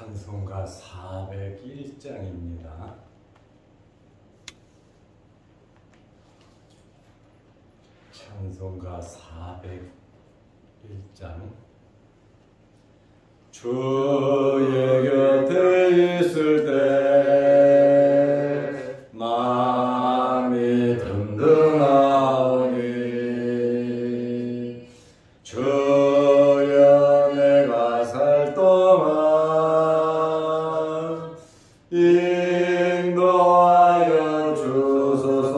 찬송가 401장입니다. 찬송가 401장. 주의 곁에 있을 때 마음이 든든하오니 주여 내가 살 동안 인도하여 주소서.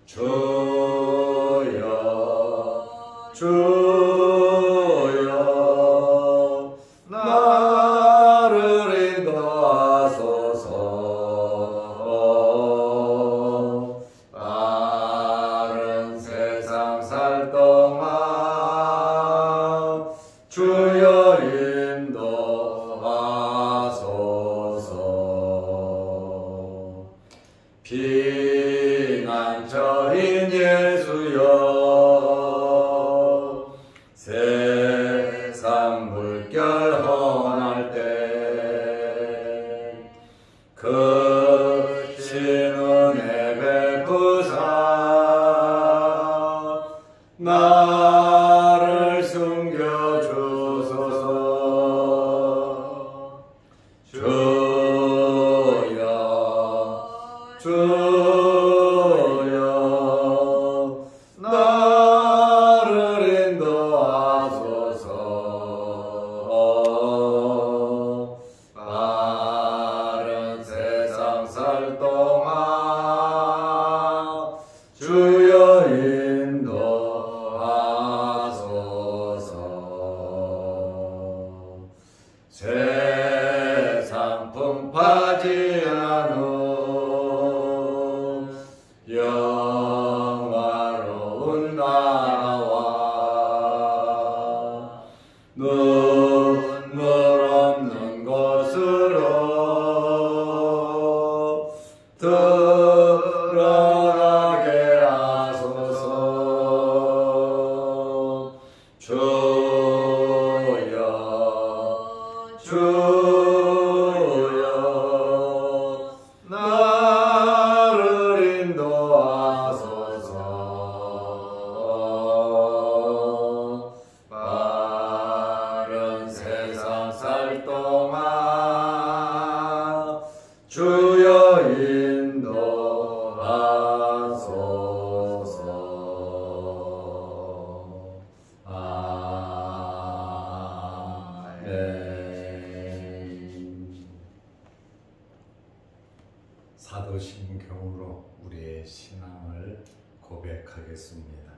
주여 나를 인도하소서. 다른 세상 살 동안 주여 인도하소서. 피난처인 예수여 세상 물결 험할 때 크신 은혜 베푸사 나를 숨겨주소서. 주여 나를 인도하소서. 다른 세상 살 동안 주여 인도하소서. 세상 풍파지 않은 영화로운 나라와 눈물 없는 곳으로 들어가게 하소서. 주여 나를 인도하소서. 바른 세상 살 동안 주여 인도하소서. 아멘. 사도신경으로 우리의 신앙을 고백하겠습니다.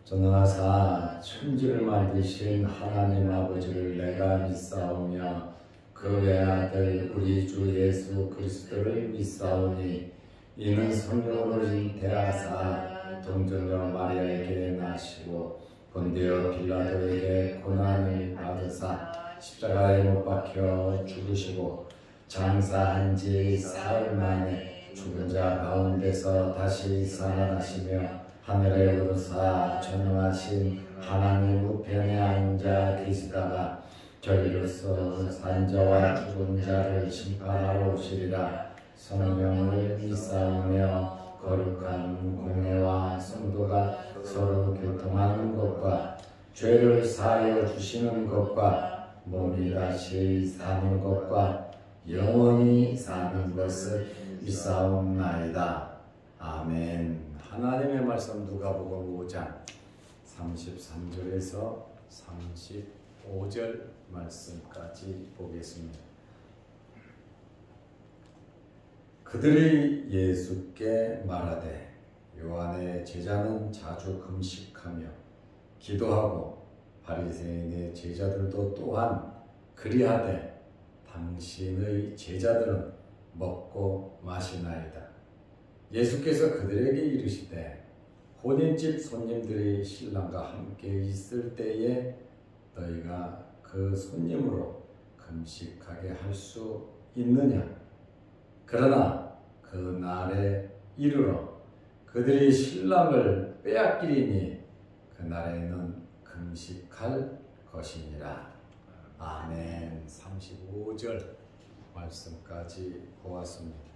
전능하사 천지를 만드신 하나님 아버지를 내가 믿사오며 그 외아들 우리 주 예수 그리스도를 믿사오니 이는 성령으로 잉태하사 동정녀 마리아에게 나시고 본디오 빌라도에게 고난을 받으사 십자가에 못 박혀 죽으시고 장사한 지 사흘 만에 죽은 자 가운데서 다시 살아나시며 하늘에 오르사 전능하신 하나님 우편에 앉아 계시다가 저리로서 산 자와 죽은 자를 심판하러 오시리라. 성령을 믿사오며 거룩한 공회와 성도가 서로 교통하는 것과 죄를 사하여 주시는 것과 몸이 다시 사는 것과 영원히 사는 것을 믿사옵나이다. 아멘. 하나님의 말씀 누가복음 5장 33절에서 35절 말씀까지 보겠습니다. 그들이 예수께 말하되 요한의 제자는 자주 금식하며 기도하고 바리새인의 제자들도 또한 그리하되 당신의 제자들은 먹고 마시나이다. 예수께서 그들에게 이르시되 혼인집 손님들이 신랑과 함께 있을 때에 너희가 그 손님으로 금식하게 할 수 있느냐? 그러나 그 날에 이르러 그들이 신랑을 빼앗기리니 그 날에는 금식할 것이니라. 아멘. 35절 말씀까지 보았습니다.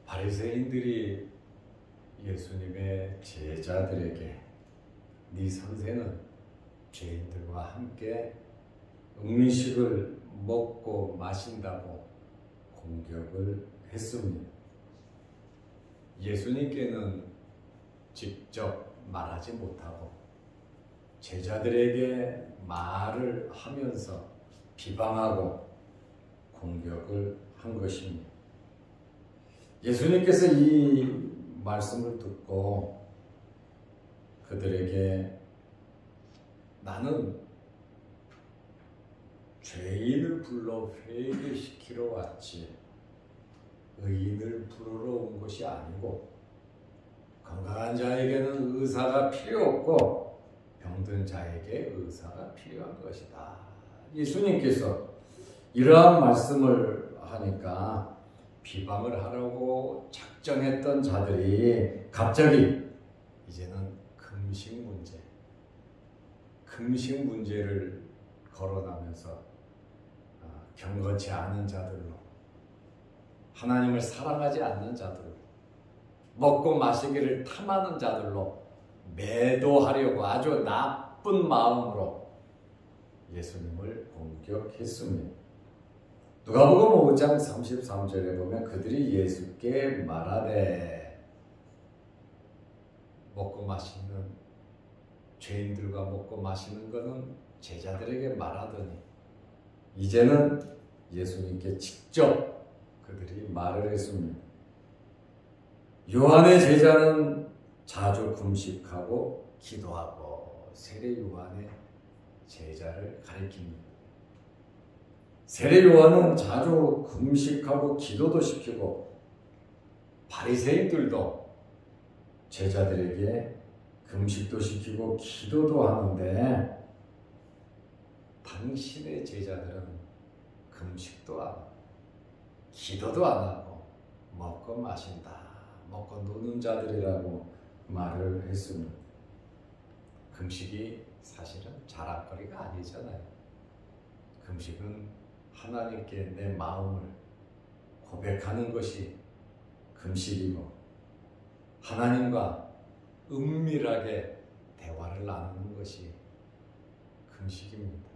바리새인들이 예수님의 제자들에게 네 선생은 죄인들과 함께 음식을 먹고 마신다고 공격을 했습니다. 예수님께는 직접 말하지 못하고 제자들에게 말을 하면서 비방하고 공격을 한 것입니다. 예수님께서 이 말씀을 듣고 그들에게 나는 죄인을 불러 회개시키러 왔지 의인을 부르러 온 것이 아니고 건강한 자에게는 의사가 필요 없고 병든 자에게 의사가 필요한 것이다. 예수님께서 이러한 말씀을 하니까 비방을 하려고 작정했던 자들이 갑자기 이제는 금식 문제를 거론하면서 경건치 않은 자들로, 하나님을 사랑하지 않는 자들로, 먹고 마시기를 탐하는 자들로 매도하려고 아주 나쁜 마음으로 예수님을 공격했습니다. 누가복음 5장 33절에 보면 그들이 예수께 말하되, 먹고 마시는 죄인들과 먹고 마시는 것은 제자들에게 말하더니 이제는 예수님께 직접 그들이 말을 했습니다. 요한의 제자는 자주 금식하고 기도하고 세례 요한의 제자를 가리킵니다. 세례 요한은 자주 금식하고 기도도 시키고 바리새인들도 제자들에게 금식도 시키고 기도도 하는데 당신의 제자들은 금식도 안 하고 기도도 안 하고 먹고 마신다, 먹고 노는 자들이라고 말을 했습니다. 금식이 사실은 자랑거리가 아니잖아요. 금식은 하나님께 내 마음을 고백하는 것이 금식이고 하나님과 은밀하게 대화를 나누는 것이 금식입니다.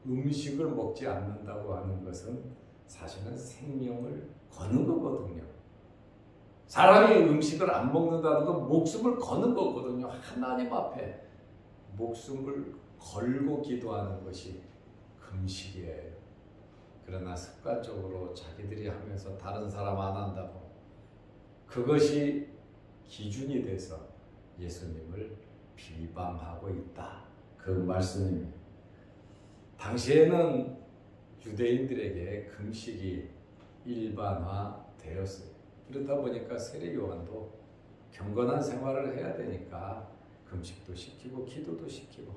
음식을 먹지 않는다고 하는 것은 사실은 생명을 거는 거거든요. 사람이 음식을 안 먹는다는 건 목숨을 거는 거거든요. 하나님 앞에 목숨을 걸고 기도하는 것이 금식이에요. 그러나 습관적으로 자기들이 하면서 다른 사람 안 한다고 그것이 기준이 돼서 예수님을 비방하고 있다. 그 말씀입니다. 당시에는 유대인들에게 금식이 일반화되었어요. 그렇다 보니까 세례 요한도 경건한 생활을 해야 되니까 금식도 시키고 기도도 시키고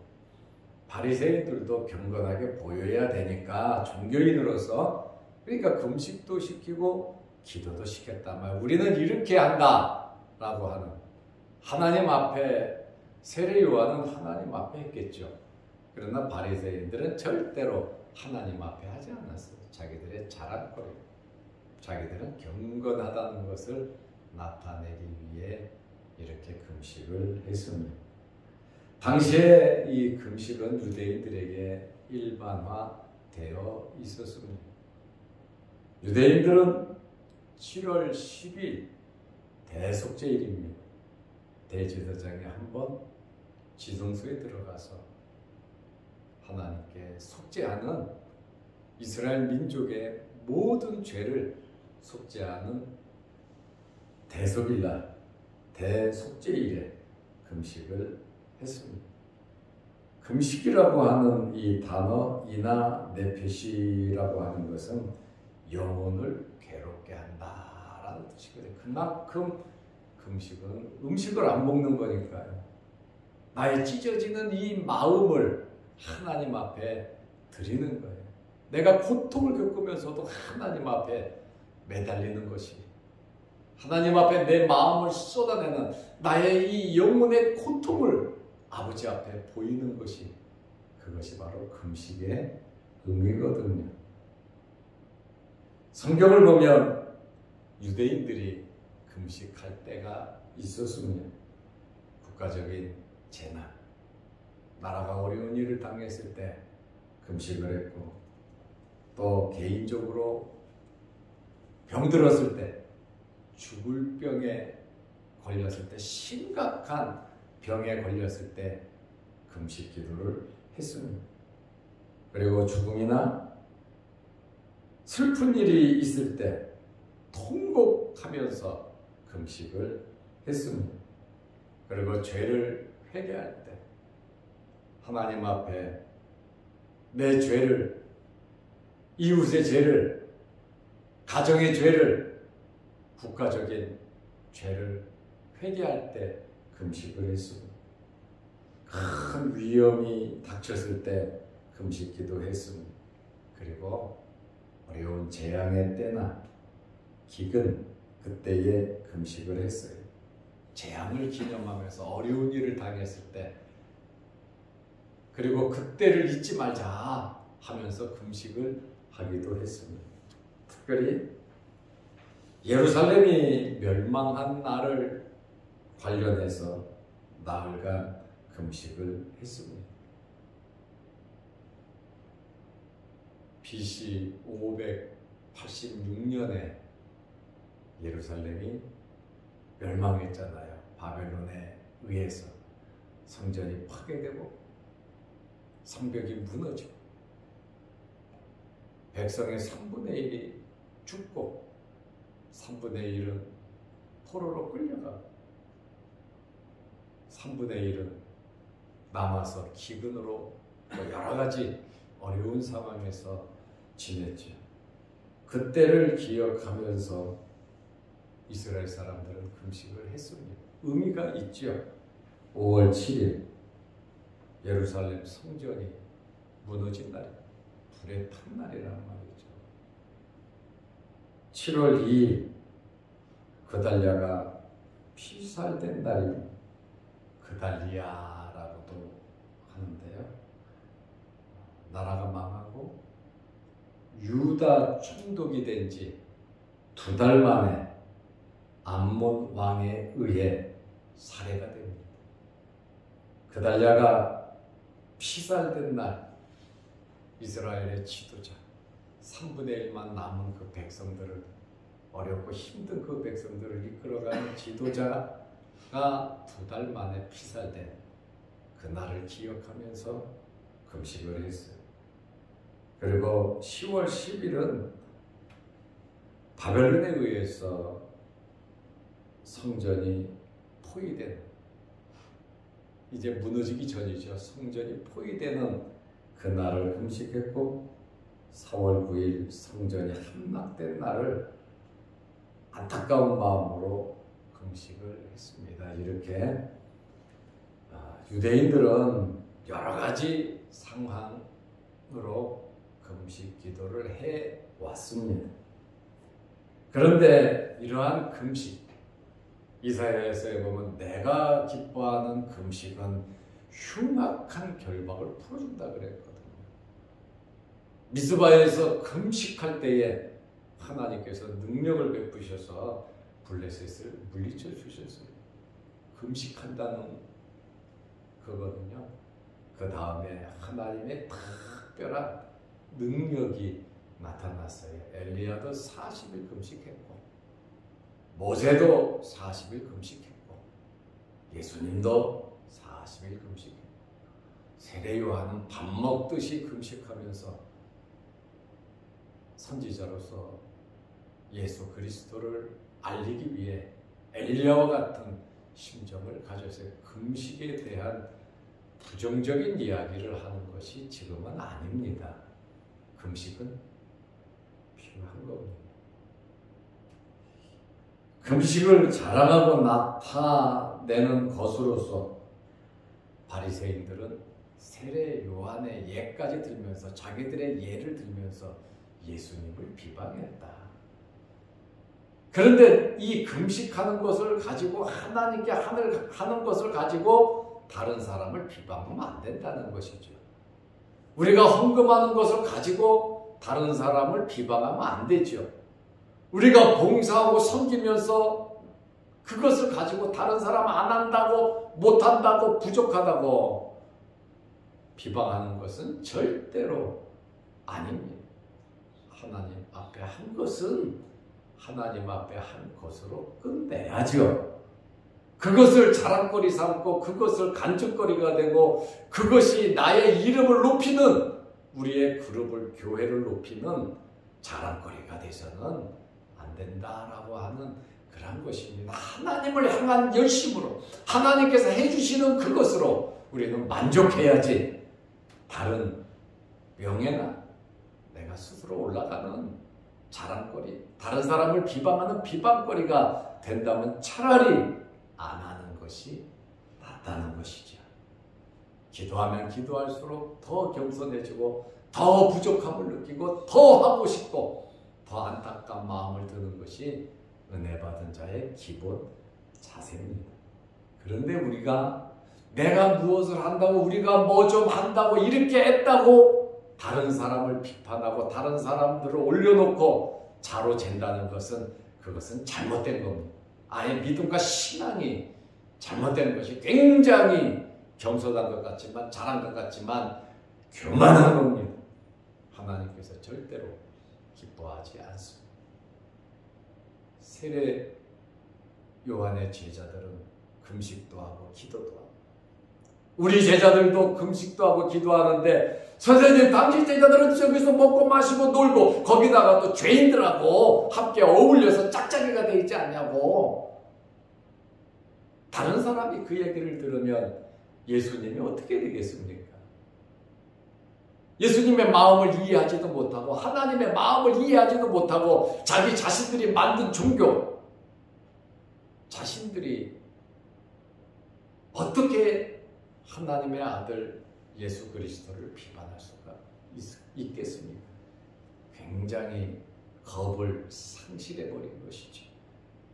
바리새인들도 경건하게 보여야 되니까 종교인으로서 그러니까 금식도 시키고 기도도 시켰단 말이에요. 우리는 이렇게 한다라고 하는 하나님 앞에 세례 요한은 하나님 앞에 했겠죠. 그러나 바리새인들은 절대로 하나님 앞에 하지 않았어요. 자기들의 자랑거리, 자기들은 경건하다는 것을 나타내기 위해 이렇게 금식을 했습니다. 당시에 이 금식은 유대인들에게 일반화되어 있었습니다. 유대인들은 7월 10일 대속죄일입니다. 대제사장이 한번 지성소에 들어가서 하나님께 속죄하는 이스라엘 민족의 모든 죄를 속죄하는 대속일날, 대속죄일에 금식을 했습니다. 금식이라고 하는 이 단어 이나 네페시라고 하는 것은 영혼을 괴롭게 한다라는 뜻이거든요. 그만큼 금식은 음식을 안 먹는 거니까요. 나의 찢어지는 이 마음을 하나님 앞에 드리는 거예요. 내가 고통을 겪으면서도 하나님 앞에 매달리는 것이, 하나님 앞에 내 마음을 쏟아내는 나의 이 영혼의 고통을 아버지 앞에 보이는 것이 그것이 바로 금식의 의미거든요. 성경을 보면 유대인들이 금식할 때가 있었습니다. 국가적인 재난, 나라가 어려운 일을 당했을 때 금식을 했고, 또 개인적으로 병들었을 때, 죽을 병에 걸렸을 때, 심각한 병에 걸렸을 때 금식 기도를 했습니다. 그리고 죽음이나 슬픈 일이 있을 때 통곡하면서 금식을 했습니다. 그리고 죄를 회개할 때 하나님 앞에 내 죄를, 이웃의 죄를, 가정의 죄를, 국가적인 죄를 회개할 때 금식을 했습니다. 큰 위험이 닥쳤을 때 금식 기도했습니다. 그리고 어려운 재앙의 때나 기근, 그때에 금식을 했어요. 재앙을 기념하면서 어려운 일을 당했을 때, 그리고 그때를 잊지 말자 하면서 금식을 하기도 했습니다. 특별히 예루살렘이 멸망한 날을 관련해서 나흘간 금식을 했습니다. BC 586년에 예루살렘이 멸망했잖아요. 바벨론에 의해서 성전이 파괴되고 성벽이 무너지고 백성의 3분의 1이 죽고 3분의 1은 포로로 끌려가고 3분의 1은 남아서 기근으로 여러 가지 어려운 상황에서 지냈죠. 그때를 기억하면서 이스라엘 사람들은 금식을 했습니다. 의미가 있죠. 5월 7일 예루살렘 성전이 무너진 날, 불에 탄 날이란 말이죠. 7월 2일 그달랴가 피살된 날입니다. 그달리아라고도 하는데요. 나라가 망하고 유다 총독이 된 지 2달 만에 암몬 왕에 의해 살해가 됩니다. 그달랴가 피살된 날, 이스라엘의 지도자 3분의 1만 남은 그 백성들을, 어렵고 힘든 그 백성들을 이끌어가는 지도자가 2달 만에 피살된 그 날을 기억하면서 금식을 했어요. 그리고 10월 10일은 바벨론에 의해서 성전이 포위된, 이제 무너지기 전이죠. 성전이 포위되는 그 날을 금식했고, 4월 9일 성전이 함락된 날을 안타까운 마음으로 금식을 했습니다. 이렇게 유대인들은 여러 가지 상황으로 금식 기도를 해 왔습니다. 그런데 이러한 금식, 이사야서에 보면 내가 기뻐하는 금식은 흉악한 결박을 풀어준다 그랬거든요. 미스바에서 금식할 때에 하나님께서 능력을 베푸셔서 블레셋을 물리쳐 주셨어요. 금식한다는 그거는요. 그 다음에 하나님의 특별한 능력이 나타났어요. 엘리야도 40일 금식했고, 모세도 40일 금식했고, 예수님도 40일 금식했고, 세례 요한은 밥 먹듯이 금식하면서 선지자로서 예수 그리스도를 알리기 위해 엘리야와 같은 심정을 가졌어요. 금식에 대한 부정적인 이야기를 하는 것이 지금은 아닙니다. 금식은 필요한 겁니다. 금식을 자랑하고 나타내는 것으로서 바리새인들은 세례 요한의 예까지 들면서, 자기들의 예를 들면서 예수님을 비방했다. 그런데 이 금식하는 것을 가지고, 하나님께 하는 것을 가지고 다른 사람을 비방하면 안 된다는 것이죠. 우리가 헌금하는 것을 가지고 다른 사람을 비방하면 안 되죠. 우리가 봉사하고 섬기면서 그것을 가지고 다른 사람 안 한다고, 못한다고, 부족하다고 비방하는 것은 절대로 아닙니다. 하나님 앞에 한 것은 하나님 앞에 한 것으로 끝내야죠. 그것을 자랑거리 삼고 그것을 간증거리가 되고 그것이 나의 이름을 높이는, 우리의 그룹을, 교회를 높이는 자랑거리가 돼서는 안 된다라고 하는 그런 것입니다. 하나님을 향한 열심으로, 하나님께서 해주시는 그것으로 우리는 만족해야지, 다른 명예나 내가 스스로 올라가는 자랑거리, 다른 사람을 비방하는 비방거리가 된다면 차라리 안 하는 것이 낫다는 것이죠. 기도하면 기도할수록 더 겸손해지고 더 부족함을 느끼고 더 하고 싶고 더 안타까운 마음을 드는 것이 은혜 받은 자의 기본 자세입니다. 그런데 우리가 내가 무엇을 한다고, 우리가 뭐 좀 한다고, 이렇게 했다고 다른 사람을 비판하고 다른 사람들을 올려놓고 자로 잰다는 것은, 그것은 잘못된 겁니다. 아예 믿음과 신앙이 잘못된 것이, 굉장히 겸손한 것 같지만, 잘한 것 같지만 교만한 겁니다. 하나님께서 절대로 기뻐하지 않습니다. 세례 요한의 제자들은 금식도 하고 기도도 하고, 우리 제자들도 금식도 하고 기도하는데, 선생님 당신 제자들은 저기서 먹고 마시고 놀고 거기다가 또 죄인들하고 함께 어울려서 짝짝이가 돼 있지 않냐고. 다른 사람이 그 얘기를 들으면 예수님이 어떻게 되겠습니까? 예수님의 마음을 이해하지도 못하고 하나님의 마음을 이해하지도 못하고 자기 자신들이 만든 종교, 자신들이 어떻게 하나님의 아들 예수 그리스도를 비판할 수가 있겠습니까? 굉장히 겁을 상실해버린 것이죠.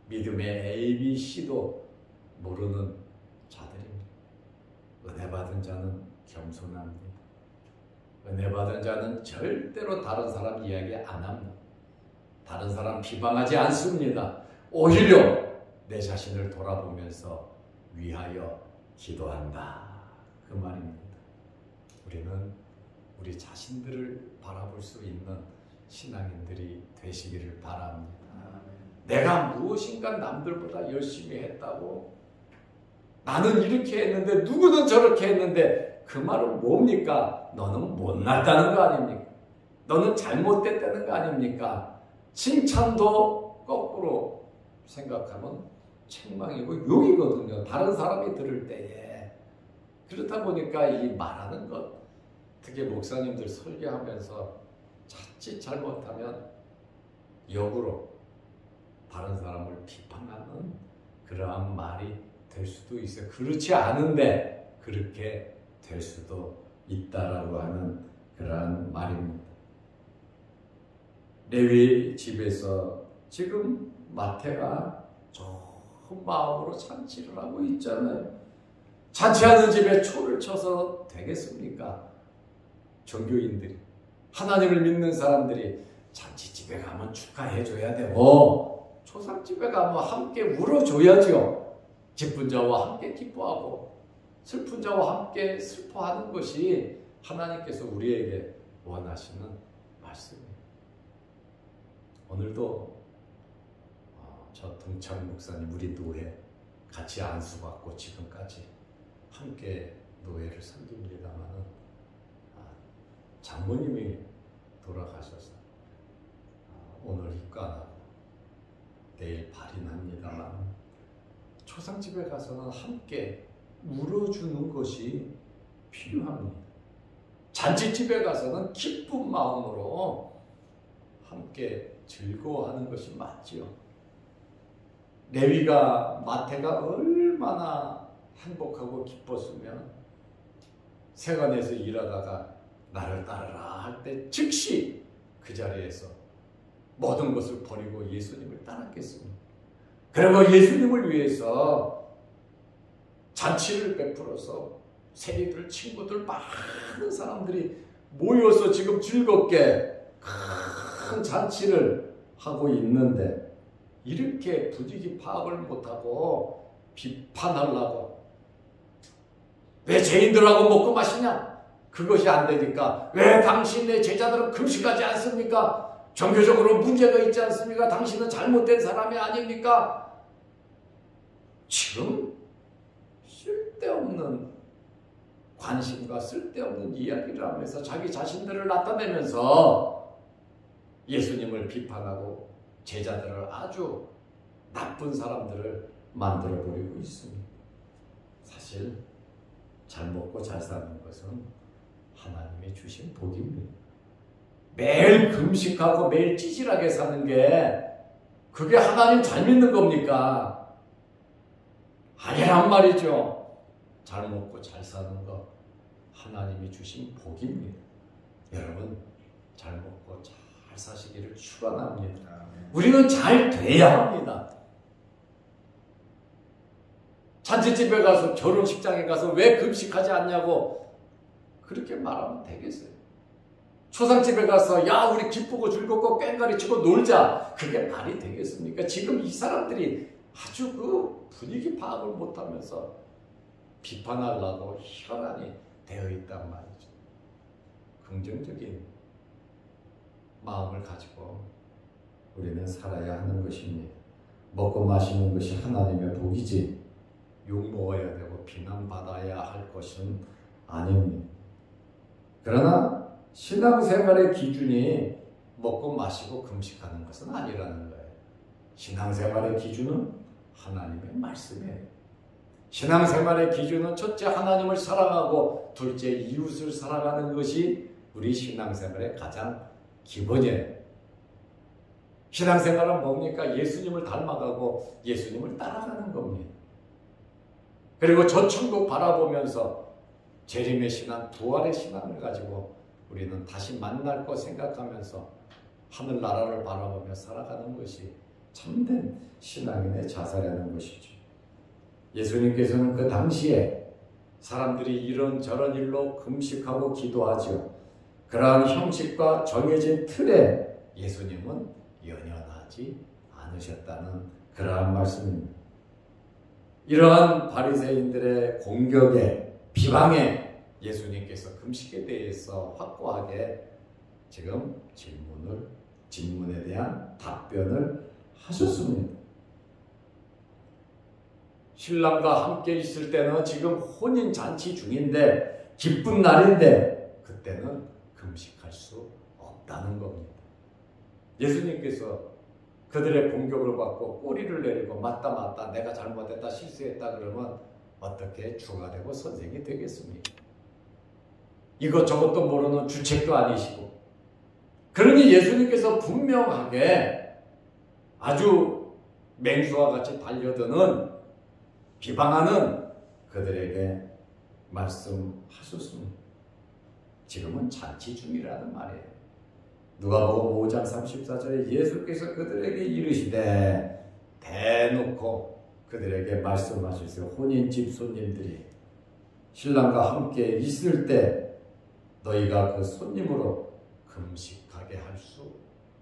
믿음의 ABC도 모르는 자들입니다. 은혜 받은 자는 겸손합니다. 은혜 받은 자는 절대로 다른 사람 이야기 안 합니다. 다른 사람 비방하지 않습니다. 오히려 내 자신을 돌아보면서 위하여 기도한다, 그 말입니다. 우리는 우리 자신들을 바라볼 수 있는 신앙인들이 되시기를 바랍니다. 내가 무엇인가 남들보다 열심히 했다고, 나는 이렇게 했는데 누구는 저렇게 했는데, 그 말은 뭡니까? 너는 못났다는 거 아닙니까? 너는 잘못됐다는 거 아닙니까? 칭찬도 거꾸로 생각하면 책망이고 욕이거든요, 다른 사람이 들을 때에. 그렇다 보니까 이 말하는 것, 특히 목사님들 설교하면서 자칫 잘못하면 역으로 다른 사람을 비판하는 그러한 말이 될 수도 있어요. 그렇지 않은데 그렇게 될 수도 있다라고 하는 그러한 말입니다. 레위 집에서 지금 마태가 좋은 마음으로 잔치를 하고 있잖아요. 잔치하는 집에 초를 쳐서 되겠습니까? 종교인들이, 하나님을 믿는 사람들이 잔치집에 가면 축하해줘야 되고, 초상집에 가면 함께 울어줘야죠. 기쁜 자와 함께 기뻐하고 슬픈 자와 함께 슬퍼하는 것이 하나님께서 우리에게 원하시는 말씀입니다. 오늘도 저 동창 목사님, 우리 노회 같이 안수받고 지금까지 함께 노회를 섬깁니다만, 장모님이 돌아가셔서 오늘 입관하고 내일 발인합니다만, 초상집에 가서는 함께 울어주는 것이 필요합니다. 잔치집에 가서는 기쁜 마음으로 함께 즐거워하는 것이 맞지요. 레위가, 마태가 얼마나 행복하고 기뻤으면 세관에서 일하다가 나를 따르라 할 때 즉시 그 자리에서 모든 것을 버리고 예수님을 따랐겠습니다. 그리고 예수님을 위해서 잔치를 베풀어서 세리들, 친구들, 많은 사람들이 모여서 지금 즐겁게 큰 잔치를 하고 있는데 이렇게 분위기 파악을 못하고 비판하려고 왜 죄인들하고 먹고 마시냐? 그것이 안 되니까 왜 당신의 제자들은 금식하지 않습니까? 종교적으로 문제가 있지 않습니까? 당신은 잘못된 사람이 아닙니까? 지금 쓸데없는 관심과 쓸데없는 이야기를 하면서 자기 자신들을 나타내면서 예수님을 비판하고 제자들을 아주 나쁜 사람들을 만들어버리고 있습니다. 사실 잘 먹고 잘 사는 것은 하나님이 주신 복입니다. 매일 금식하고 매일 찌질하게 사는 게 그게 하나님 잘 믿는 겁니까? 아니란 말이죠. 잘 먹고 잘 사는 것 하나님이 주신 복입니다. 여러분 잘 먹고 잘 사시기를 축원합니다. 우리는 잘 돼야 합니다. 잔치집에 가서 결혼식장에 가서 왜 금식하지 않냐고 그렇게 말하면 되겠어요. 초상집에 가서 야 우리 기쁘고 즐겁고 꽹과리 치고 놀자 그게 말이 되겠습니까? 지금 이 사람들이 아주 그 분위기 파악을 못하면서 비판하려고 혈안이 되어 있단 말이죠. 긍정적인 마음을 가지고 우리는 살아야 하는 것입니다. 먹고 마시는 것이 하나님의 복이지 욕먹어야 되고 비난받아야 할 것은 아닙니다. 그러나 신앙생활의 기준이 먹고 마시고 금식하는 것은 아니라는 거예요. 신앙생활의 기준은 하나님의 말씀이에요. 신앙생활의 기준은 첫째 하나님을 사랑하고 둘째 이웃을 사랑하는 것이 우리 신앙생활의 가장 기본이에요. 신앙생활은 뭡니까? 예수님을 닮아가고 예수님을 따라가는 겁니다. 그리고 저 천국 바라보면서 재림의 신앙, 부활의 신앙을 가지고 우리는 다시 만날 것 생각하면서 하늘나라를 바라보며 살아가는 것이 참된 신앙인의 자세라는 것이죠. 예수님께서는 그 당시에 사람들이 이런저런 일로 금식하고 기도하죠. 그러한 형식과 정해진 틀에 예수님은 연연하지 않으셨다는 그러한 말씀입니다. 이러한 바리새인들의 공격에 비방에 예수님께서 금식에 대해서 확고하게 지금 질문에 대한 답변을 하셨습니다. 신랑과 함께 있을 때는 지금 혼인잔치 중인데 기쁜 날인데 그때는 금식할 수 없다는 겁니다. 예수님께서 그들의 공격을 받고 꼬리를 내리고 맞다 내가 잘못했다 실수했다 그러면 어떻게 주가 되고 선생이 되겠습니까? 이것저것도 모르는 주책도 아니시고 그러니 예수님께서 분명하게 아주 맹수와 같이 달려드는 비방하는 그들에게 말씀하셨습니다. 지금은 잔치 중이라는 말이에요. 누가복음 5장 34절에 예수께서 그들에게 이르시되 대놓고 그들에게 말씀하셨어요. 혼인집 손님들이 신랑과 함께 있을 때 너희가 그 손님으로 금식하게 할 수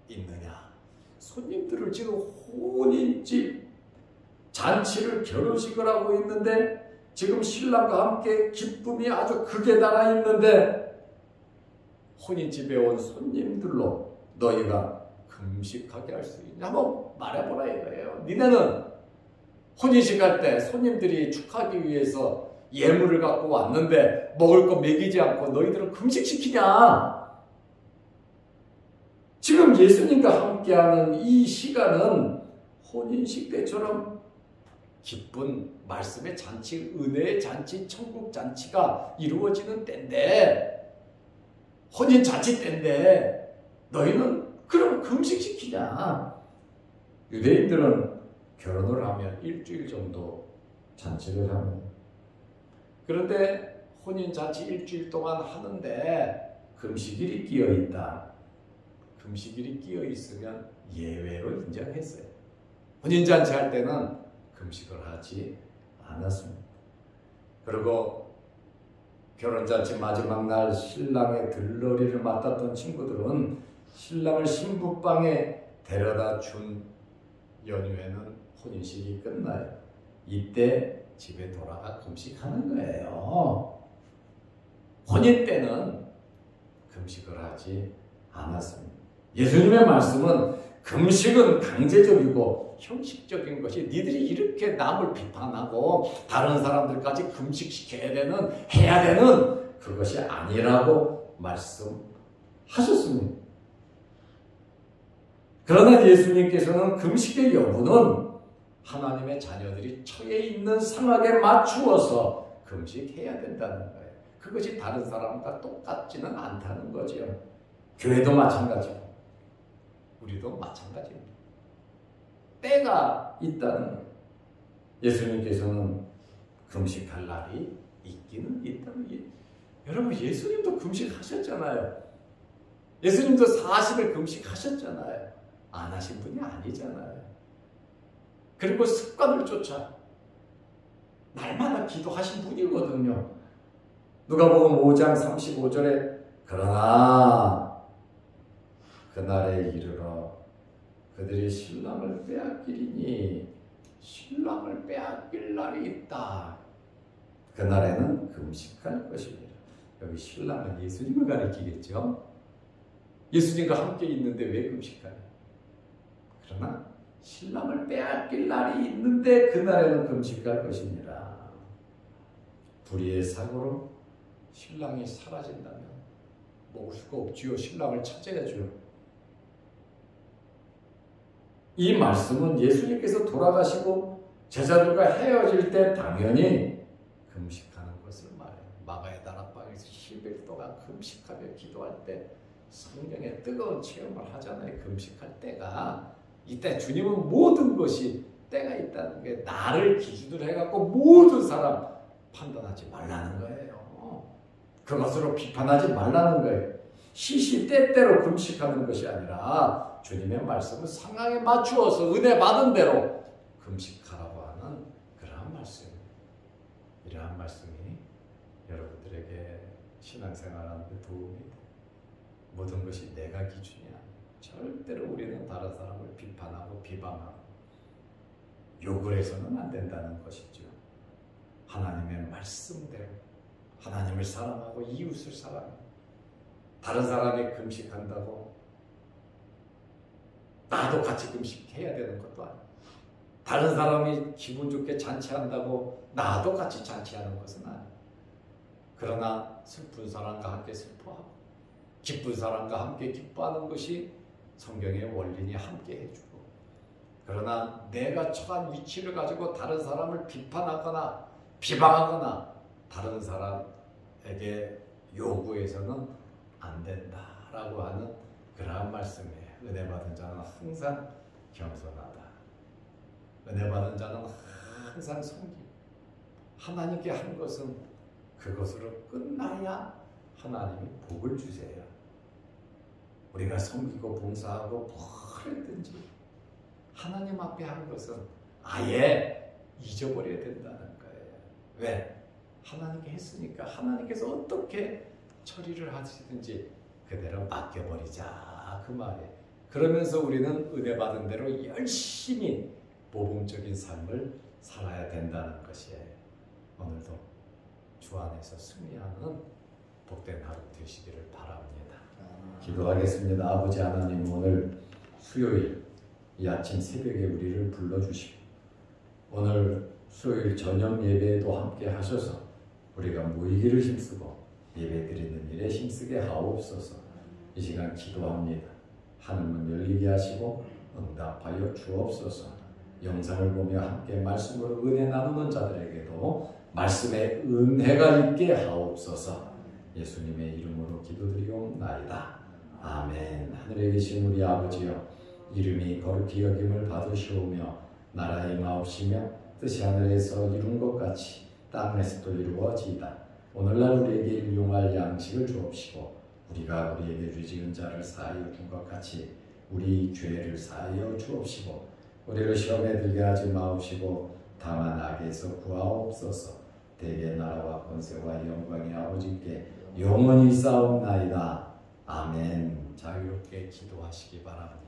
있느냐? 손님들을 지금 혼인집 잔치를 결혼식을 하고 있는데 지금 신랑과 함께 기쁨이 아주 극에 달아 있는데 혼인집에 온 손님들로 너희가 금식하게 할 수 있냐? 한번 말해보라 이거예요. 니네는 혼인식 할 때 손님들이 축하하기 위해서 예물을 갖고 왔는데 먹을 거 먹이지 않고 너희들은 금식시키냐? 지금 예수님과 함께하는 이 시간은 혼인식 때처럼 기쁜 말씀의 잔치, 은혜의 잔치, 천국 잔치가 이루어지는 때인데 혼인 잔치 때인데 너희는 그럼 금식시키냐? 유대인들은 결혼을 하면 일주일 정도 잔치를 합니다. 그런데 혼인 잔치 일주일 동안 하는데 금식일이 끼어 있다. 금식일이 끼어 있으면 예외로 인정했어요. 혼인 잔치 할 때는 금식을 하지 않았습니다. 그리고 결혼잔치 마지막 날 신랑의 들러리를 맡았던 친구들은 신랑을 신부방에 데려다 준 연휴에는 혼인식이 끝나요. 이때 집에 돌아가 금식하는 거예요. 혼인 때는 금식을 하지 않았습니다. 예수님의 말씀은 금식은 강제적이고 형식적인 것이 니들이 이렇게 남을 비판하고 다른 사람들까지 금식시켜야 되는, 해야 되는 그것이 아니라고 말씀하셨습니다. 그러나 예수님께서는 금식의 여부는 하나님의 자녀들이 처해 있는 상황에 맞추어서 금식해야 된다는 거예요. 그것이 다른 사람과 똑같지는 않다는 거죠. 교회도 마찬가지고 우리도 마찬가지입니다. 때가 있다는 거예요. 예수님께서는 금식할 날이 있기는 있다는 거예요. 여러분, 예수님도 금식하셨잖아요. 예수님도 40일 금식하셨잖아요. 안 하신 분이 아니잖아요. 그리고 습관을 쫓아 날마다 기도하신 분이거든요. 누가복음 5장 35절에 그러나 그날에 이르러 그들이 신랑을 빼앗기리니 신랑을 빼앗길 날이 있다. 그날에는 금식할 것입니다. 여기 신랑은 예수님을 가리키겠죠. 예수님과 함께 있는데 왜 금식하냐. 그러나 신랑을 빼앗길 날이 있는데 그날에는 금식할 것입니다. 불의의 사고로 신랑이 사라진다면 먹을 수가 없지요. 신랑을 찾아야죠. 이 말씀은 예수님께서 돌아가시고 제자들과 헤어질 때 당연히 금식하는 것을 말해요. 마가의 다락방에서 10일 동안 금식하며 기도할 때 성령의 뜨거운 체험을 하잖아요. 금식할 때가. 이때 주님은 모든 것이 때가 있다는 게 나를 기준으로 해갖고 모든 사람 판단하지 말라는 거예요. 그것으로 비판하지 말라는 거예요. 시시때때로 금식하는 것이 아니라 주님의 말씀은 상황에 맞추어서 은혜 받은 대로 금식하라고 하는 그러한 말씀입니다. 이러한 말씀이 여러분들에게 신앙생활하는 데 도움이 돼요. 모든 것이 내가 기준이야. 절대로 우리는 다른 사람을 비판하고 비방하고 욕을 해서는 안 된다는 것이죠. 하나님의 말씀대로 하나님을 사랑하고 이웃을 사랑하고 다른 사람이 금식한다고 나도 같이 금식해야 되는 것도 아니고 다른 사람이 기분 좋게 잔치한다고 나도 같이 잔치하는 것은 아니고 그러나 슬픈 사람과 함께 슬퍼하고 기쁜 사람과 함께 기뻐하는 것이 성경의 원리니 함께 해주고 그러나 내가 처한 위치를 가지고 다른 사람을 비판하거나 비방하거나 다른 사람에게 요구해서는 안 된다라고 하는 그러한 말씀이에요. 은혜 받은 자는 항상 겸손하다. 은혜 받은 자는 항상 섬기고 하나님께 한 것은 그것으로 끝나야 하나님이 복을 주세요. 우리가 섬기고 봉사하고 뭘 했든지 하나님 앞에 한 것은 아예 잊어버려야 된다는 거예요. 왜? 하나님께 했으니까 하나님께서 어떻게 처리를 하시든지 그대로 맡겨버리자 그 말이에요. 그러면서 우리는 은혜 받은 대로 열심히 모범적인 삶을 살아야 된다는 것이에요. 오늘도 주 안에서 승리하는 복된 하루 되시기를 바랍니다. 기도하겠습니다. 아버지 하나님, 오늘 수요일 이 아침 새벽에 우리를 불러주시고 오늘 수요일 저녁 예배에도 함께 하셔서 우리가 모이기를 힘쓰고 예배드리는 일에 힘쓰게 하옵소서. 이 시간 기도합니다. 하늘문 열리게 하시고 응답하여 주옵소서. 영상을 보며 함께 말씀으로 은혜 나누는 자들에게도 말씀의 은혜가 있게 하옵소서. 예수님의 이름으로 기도드리옵나이다. 아멘. 하늘에 계신 우리 아버지여, 이름이 거룩히 여김을 받으시오며 나라의 마옵시며 뜻이 하늘에서 이룬 것 같이 땅에서도 이루어지이다. 오늘날 우리에게 일용할 양식을 주옵시고 우리가 우리에게 죄 지은 자를 사하여 준 것 같이 우리 죄를 사하여 주옵시고 우리를 시험에 들게 하지 마옵시고 다만 악에서 구하옵소서. 대개 나라와 권세와 영광이 아버지께 영원히 싸움나이다. 아멘. 자유롭게 기도하시기 바랍니다.